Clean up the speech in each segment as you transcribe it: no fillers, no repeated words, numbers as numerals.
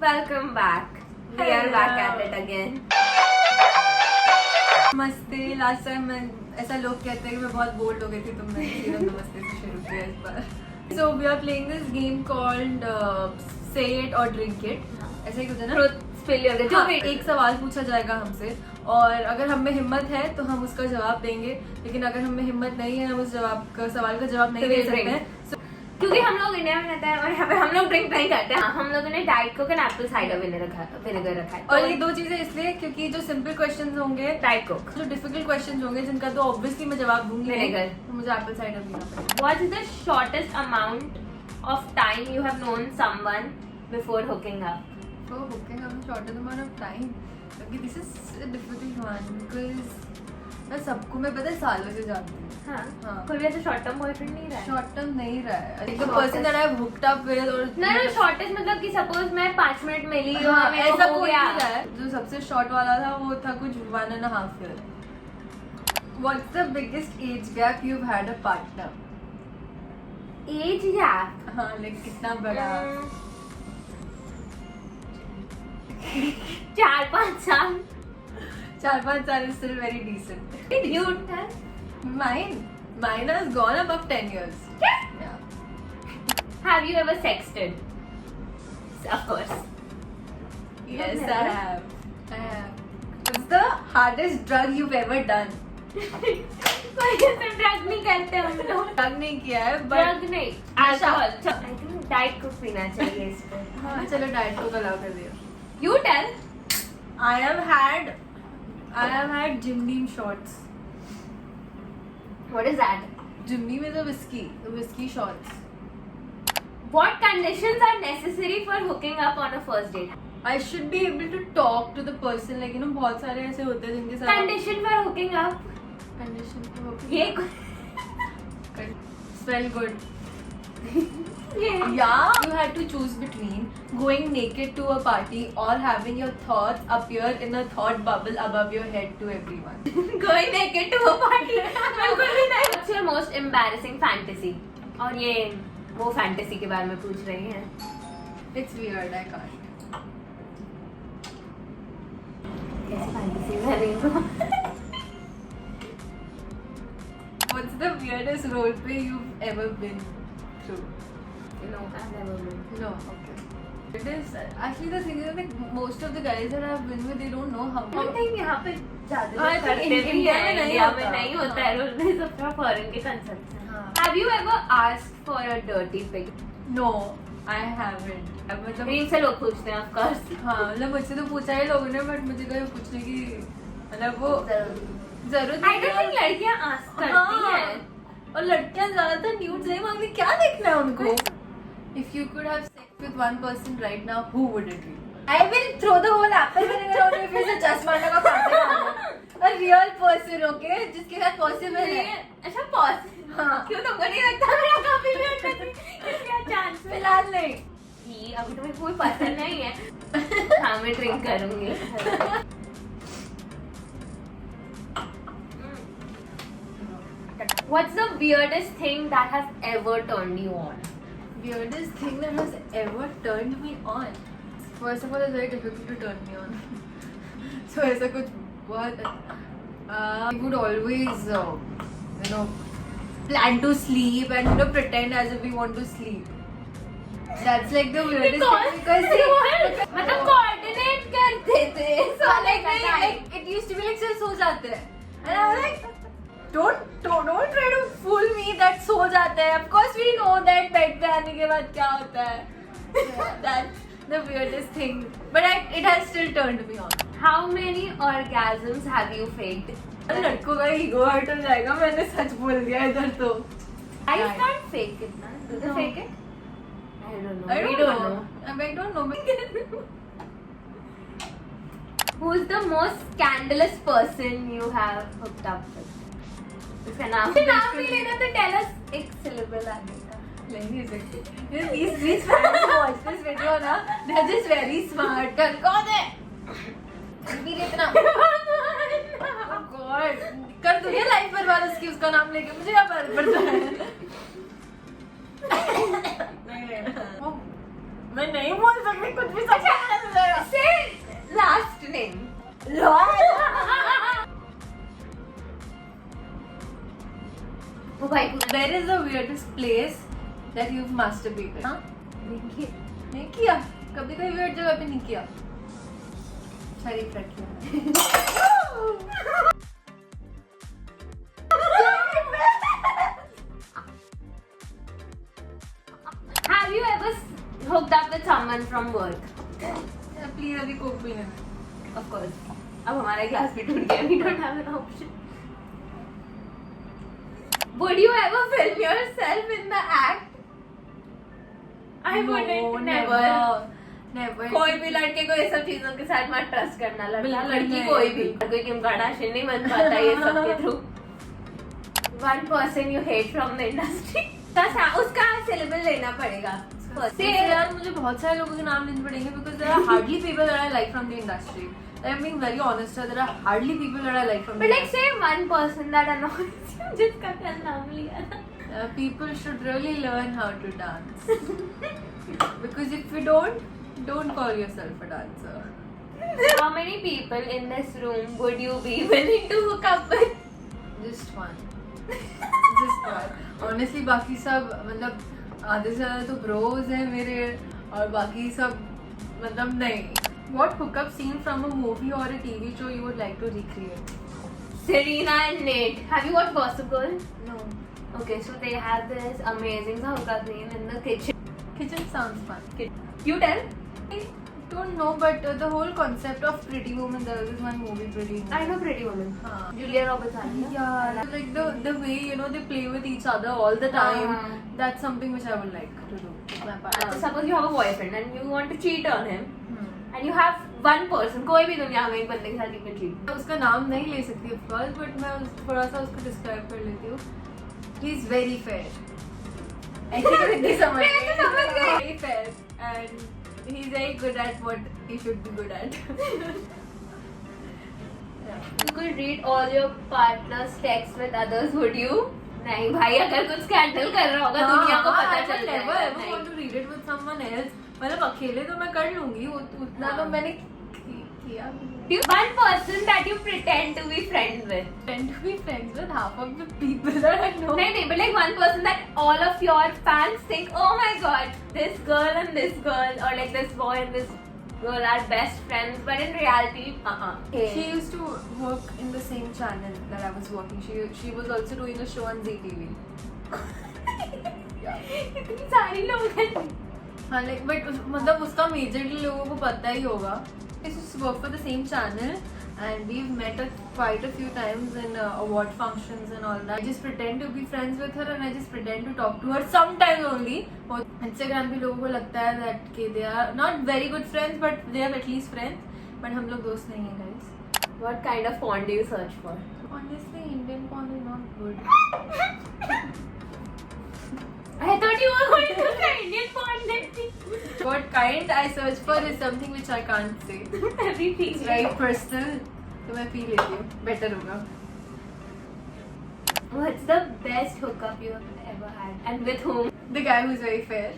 Welcome back. We are back at it again. नमस्ते. Last time मैं ऐसा लोग कहते हैं कि मैं बहुत बोल्ड हो गई थी, तो मैंने सीधा नमस्ते से शुरू किया इस बार. So we are playing this game called Say It or Drink It. ऐसा ही कुछ है ना? Truth, failure, जो भी. एक सवाल पूछा जाएगा हमसे और अगर हम में हिम्मत है तो हम उसका जवाब देंगे, लेकिन अगर हम में हिम्मत नहीं है हम उस सवाल का जवाब नहीं दे सकते हैं. क्योंकि हम लोग इंडिया में रहते हैं और यहाँ पे हम लोग ड्रिंक नहीं करते हैं. हम लोगों ने diet Coke and Apple cider vinegar रखा है. और ये दो चीजें इसलिए क्योंकि जो सिंपल क्वेश्चंस होंगे डाइट कोक, जो डिफिकल्ट क्वेश्चंस होंगे जिनका तो ऑब्वियसली मैं जवाब दूंगी विनेगर, तो मुझे एप्पल साइडर पीना पड़ेगा. What is the shortest amount of time you have known someone before hooking up? So hooking up a shortest amount of time. Okay, this is a difficult one because सबको मैं पता है सालों से जानती हूँ. हाँ. कोई भी ऐसा शॉर्ट टर्म बॉयफ्रेंड नहीं रहा है. शॉर्ट टर्म नहीं रहा है. The person that I have hooked up with और नहीं, शॉर्टेस्ट मतलब कि सपोज मैं 5 मिनट मिली हूँ, हाँ, मेरे ऐसा को हो कोई गया. नहीं रहा है. जो सबसे शॉर्ट वाला था वो था कुछ 1.5 year. What's the biggest age gap you've had a partner? Age gap. हाँ, like कितना बड़ा? 4-5 साल. 4-5 साल is still very decent. You tell. Mine has gone above 10 years. Yeah. Have you ever sexted? Of course. Yes, Never. I have. What's the hardest drug you've ever done? कोई ऐसे drug नहीं करते हम लोग. Drug नहीं किया है, but drug नहीं, अल्कोहल. आई थिंक डाइट को पीना चाहिए इस पे. हाँ, चलो डाइट को अलाउ कर दिया. You tell. I have had Jim Beam shots. What is that? Jim Beam is a whiskey shots. What conditions are necessary for hooking up on a first date? I should be able to talk to the person, like बहुत सारे ऐसे होते हैं जिनके साथ Condition for hooking up. condition ये smell good. ये Yeah, you had to choose between going naked to a party or having your thoughts appear in a thought bubble above your head to everyone. going naked to a party. बिल्कुल भी नहीं. What's your most embarrassing fantasy? और ये वो fantasy के बारे में पूछ रही हैं. It's weird, I can't. कैसी फैंटेसी कर रही हो? What's the weirdest role play you've ever been through? No, I've never been. No, okay. It is actually the thing is that most of the guys that I've been with, they don't know how. I think यहाँ पे ज़्यादा हाँ, I लोग think करते भी India हैं. में नहीं इंडिया होता. में नहीं होता है. हाँ. रूल सबका फॉरेन के कंसेप्ट हैं. हाँ. Have you ever asked for a dirty pic? No, I haven't. मतलब रील से लोग पूछते हैं, of course. हाँ, मतलब मुझसे तो पूछा है लोगों ने, बट मुझे कभी पूछने की मतलब वो जरूरत I don't think लड़कियाँ ask करती हैं. और लड़कियां ज्यादातर न्यूड्स नहीं मांगती. क्या देखना है उनको? If you could have sex with one person right now, who would it be? I will throw the whole apple vinegar on your face and just मारने का खाते हैं. A real person, okay? जिसके साथ possible है. अच्छा possible. हाँ. क्यों तुमको नहीं लगता मेरा काफी वेट करती क्या चांस है? फिलहाल नहीं. ये अभी तुम्हें कोई पसंद नहीं है. हाँ मैं ड्रिंक करूंगी. What's the weirdest thing that has ever turned you on? Weirdest thing that has ever turned me on. First of all, it's very difficult to turn me on. So ऐसा कुछ बहुत we would always plan to sleep and pretend as if we want to sleep. That's like the weirdest thing because मतलब coordinate करते थे. so like it used to be like चल सो जाते हैं and I was like don't try to fool me that सो जाते हैं. Of course we know that bed पे आने के बाद क्या होता है. That's the weirdest thing, but it has still turned me on. How many orgasms have you faked? लड़कों का ईगो हर्ट हो जाएगा. मैंने सच बोल दिया इधर तो. I can't fake it, na? Do they No. fake it? I don't know. I We don't don't know. I don't know. Who's the most scandalous person you have hooked up with? उसका नाम नहीं लेना तो tell us एक syllable आगे का. नहीं सकती. These fans who watch this video ना, they're just very smart. कौन है? रणवीर इतना. Oh God. कर दूँगी लाइफ बर्बाद उसकी उसका नाम लेके. मुझे क्या फर्क पड़ता है? नहीं. मैं नहीं बोल सकती कुछ भी. Say last name. Oh भाई Where is the weirdest place that you've masturbated? हाँ? देखिए नहीं किया कभी कोई weird जगह पे नहीं किया शरीफ रखिए Have you ever hooked up with someone from work? Please अभी कोक भी नहीं Of course. अब हमारा क्लास भी टूट गया. We don't have an option. Would you ever film yourself in the act? I wouldn't. Never. Never. कोई भी लड़के को ये सब चीजों के साथ मत ट्रस्ट करना. लड़का बिल्कुल लड़की नहीं. कोई भी. कोई किम कार्दाशियन नहीं बन पाता ये सब के through. One person you hate from the industry. उसका syllable लेना पड़ेगा. Say यार मुझे बहुत सारे लोगों के नाम लेने पड़ेंगे because there are hardly people that I like from the industry. I'm being very honest. There are hardly people that I like from the But like industry. say one person that annoys you जिसका क्या नाम लिया था. People should really learn how to dance. Because if you don't call yourself a dancer. How many people in this room would you be willing to hook up with? Just one. Just one. Honestly, बाकी सब मतलब आधे से ज़्यादा तो bros हैं मेरे और बाकी सब मतलब नहीं. What hookup scene from a movie or a TV show you would like to recreate? Serena and Nate. Have you watched Gossip Girl? No. Okay, so they have this amazing hookup scene in the kitchen. Kitchen sounds fun. You tell? I don't know, but the whole concept of Pretty Woman, there was this one movie, Pretty Woman. I know Pretty Woman. हाँ. Julia Roberts. Yeah, like the way they play with each other all the time. That's something which I would like to do with my partner. So suppose you have a boyfriend and you want to cheat on him, Hmm. and you have one person. कोई भी दुनिया में एक बंदे के साथ you can cheat. उसका नाम नहीं ले सकती of course, but मैं थोड़ा सा उसको describe कर लेती हूँ. He's very fair. ऐसे तो हिंदी समझ मैं तो समझ गई. Very fair and he's very good at what he should be good at. Yeah. You could read all your partner's texts with others. Would you? नहीं भाई अगर कुछ स्कैंडल कर रहा होगा दुनिया को पता चल never जाएगा. ever want to read it with someone else. मतलब अकेले तो मैं कर लूंगी उतना तो मैंने किया. One person that you pretend to be friends with. Tend to be friends with half of the people that I know. नहीं, but like one person that all of your fans think, oh my god, this girl and this girl, or like this boy and this girl are best friends, but in reality, She used to work in the same channel that I was working. She was also doing a show on ZTV. Yeah. इतनी सारी लोग हैं. हाँ, like but मतलब उसका majorly लोगों को पता ही होगा. She used to work for the same channel, and we've met quite a few times in award functions and all that. I just pretend to be friends with her, and I just pretend to talk to her sometimes only. और Instagram पे लोगों को लगता है that they are not very good friends, but they are at least friends. But हम लोग दोस्त नहीं हैं, guys. What kind of porn do you search for? Honestly, Indian porn is not good. I thought you were going to say Indian porn. What kind I search for is something which I can't say. Everything. It's very personal. तो मैं P लेती हूँ. Better होगा. What's the best hookup you have ever had, and with whom? The guy who's very fair.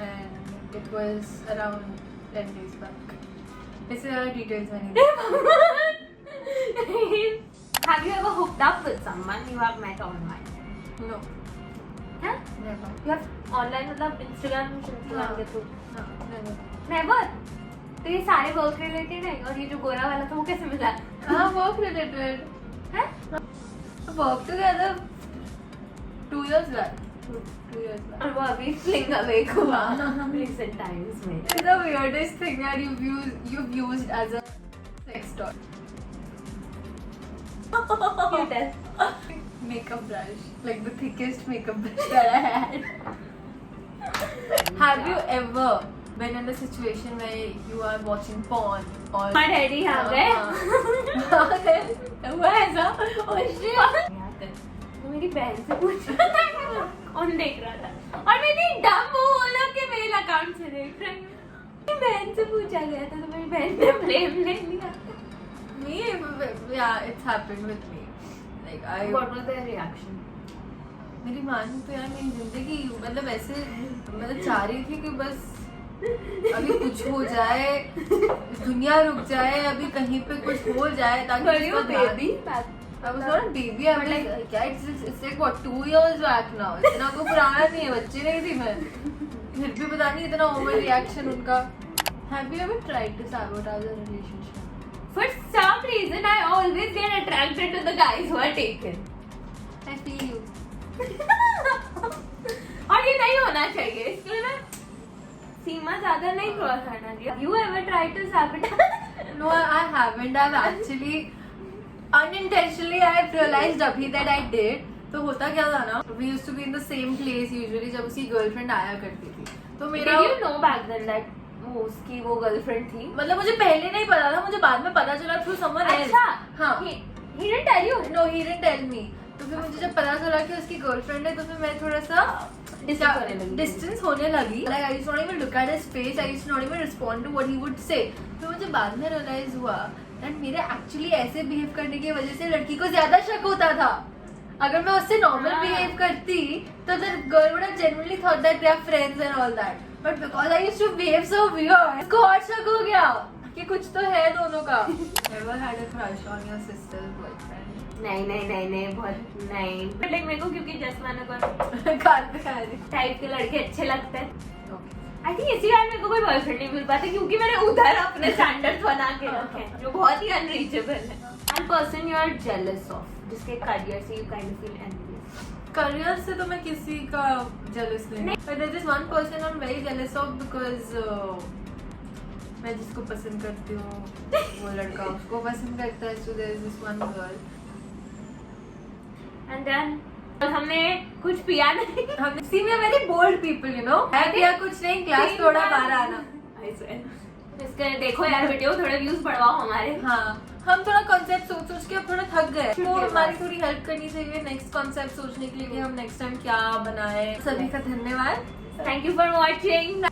And it was around 10 days back. इससे ज़्यादा details मैं नहीं दूँगी. Have you ever hooked up with someone you have met online? No. Huh? Never. You have online मतलब Instagram के through? No. Never. Never. तो ये सारे work related है और ये जो गोरा वाला था वो कैसे मिला? हाँ, work related. हैं? Work together 2 years back. 2 years back. और वो अभी fling away हुआ recent times में. It's the weirdest thing that you've used as a sex toy. You tell. Makeup brush, like the thickest makeup brush that I had. Have you ever been in a situation where you are watching porn or? My daddy आ गए. हुआ ऐसा? Oh shit! तो मेरी बहन से पूछा कौन देख रहा था और मैंने डम बोला कि मेल अकाउंट से देख रहे हैं. मेरी बहन से पूछा गया था तो मेरी बहन ने ब्लेम ले लिया. Me, yeah, it's happened with me. Like What was their reaction? मेरी माँ ने तो यार मेरी जिंदगी मतलब ऐसे मतलब चाह रही थी कि बस अभी कुछ हो जाए, दुनिया रुक जाए, अभी कहीं पे कुछ हो जाए ताकि उसको baby I was not a baby. I was like, क्या it's like what 2 years back now. इतना को पुराना नहीं है, बच्चे नहीं थी मैं. फिर भी पता नहीं इतना ओवर रिएक्शन उनका. Have you ever tried to sabotage a relationship? For some reason, I always get attracted to the guys who are taken. I feel you. और ये नहीं होना चाहिए, इसलिए ना सीमा ज्यादा नहीं क्रॉस करना चाहिए. You ever tried to sabotage? No, I haven't. I've actually unintentionally I've realized अभी that I did. तो होता क्या था ना, we used to be in the same place usually जब उसकी गर्लफ्रेंड आया करती थी. तो मेरा Did you know back then that वो उसकी वो गर्लफ्रेंड थी? मतलब मुझे पहले नहीं पता था, मुझे बाद में पता चला थ्रू समवन एल्स. अच्छा, हाँ. He didn't tell you? No, he didn't tell me. तो फिर मुझे जब पता चला कि उसकी गर्लफ्रेंड है तो फिर मैं थोड़ा सा डिस्टेंस होने लगी. Like I used to not even look at his face. I used to not even respond to what he would say. तो मुझे बाद में रियलाइज हुआ that मेरे एक्चुअली ऐसे बिहेव करने की वजह से लड़की को ज्यादा शक होता था. अगर मैं उससे नॉर्मल बिहेव करती तो the girl would have genuinely thought that they are friends and all that. But because I used to behave so weird, उसको और शक हो गया कि कुछ तो है दोनों का. Ever had a crush on your sister's boyfriend? नहीं बहुत नहीं. But like मेरे को क्योंकि जसमाना को खाते टाइप के लड़के अच्छे लगते हैं. I think इसी कारण मेरे को कोई बॉयफ्रेंड नहीं मिल पाता क्योंकि मैंने उधर अपने स्टैंडर्ड्स बना के रखे हैं जो बहुत ही अनरीचेबल है. One person you are jealous of, जिसके करियर से you kind of feel envious. Career से तो मैं किसी का jealous नहीं. But there's just one person I'm very jealous of because मैं जिसको पसंद करती हूँ वो लड़का उसको पसंद करता है. So there's this one girl. And then हमने कुछ पिया नहीं. हमने see we are very bold people, you know. है पिया कुछ नहीं, क्लास थोड़ा बाहर आना. इसके देखो यार वीडियो थोड़े व्यूज बढ़वाओ हमारे. हाँ, हम थोड़ा कॉन्सेप्ट सोच के अब थोड़ा थक गए. तो हमारी थोड़ी हेल्प करनी चाहिए नेक्स्ट कॉन्सेप्ट सोचने के लिए कि हम नेक्स्ट टाइम क्या बनाए. सभी का धन्यवाद. Thank you for watching.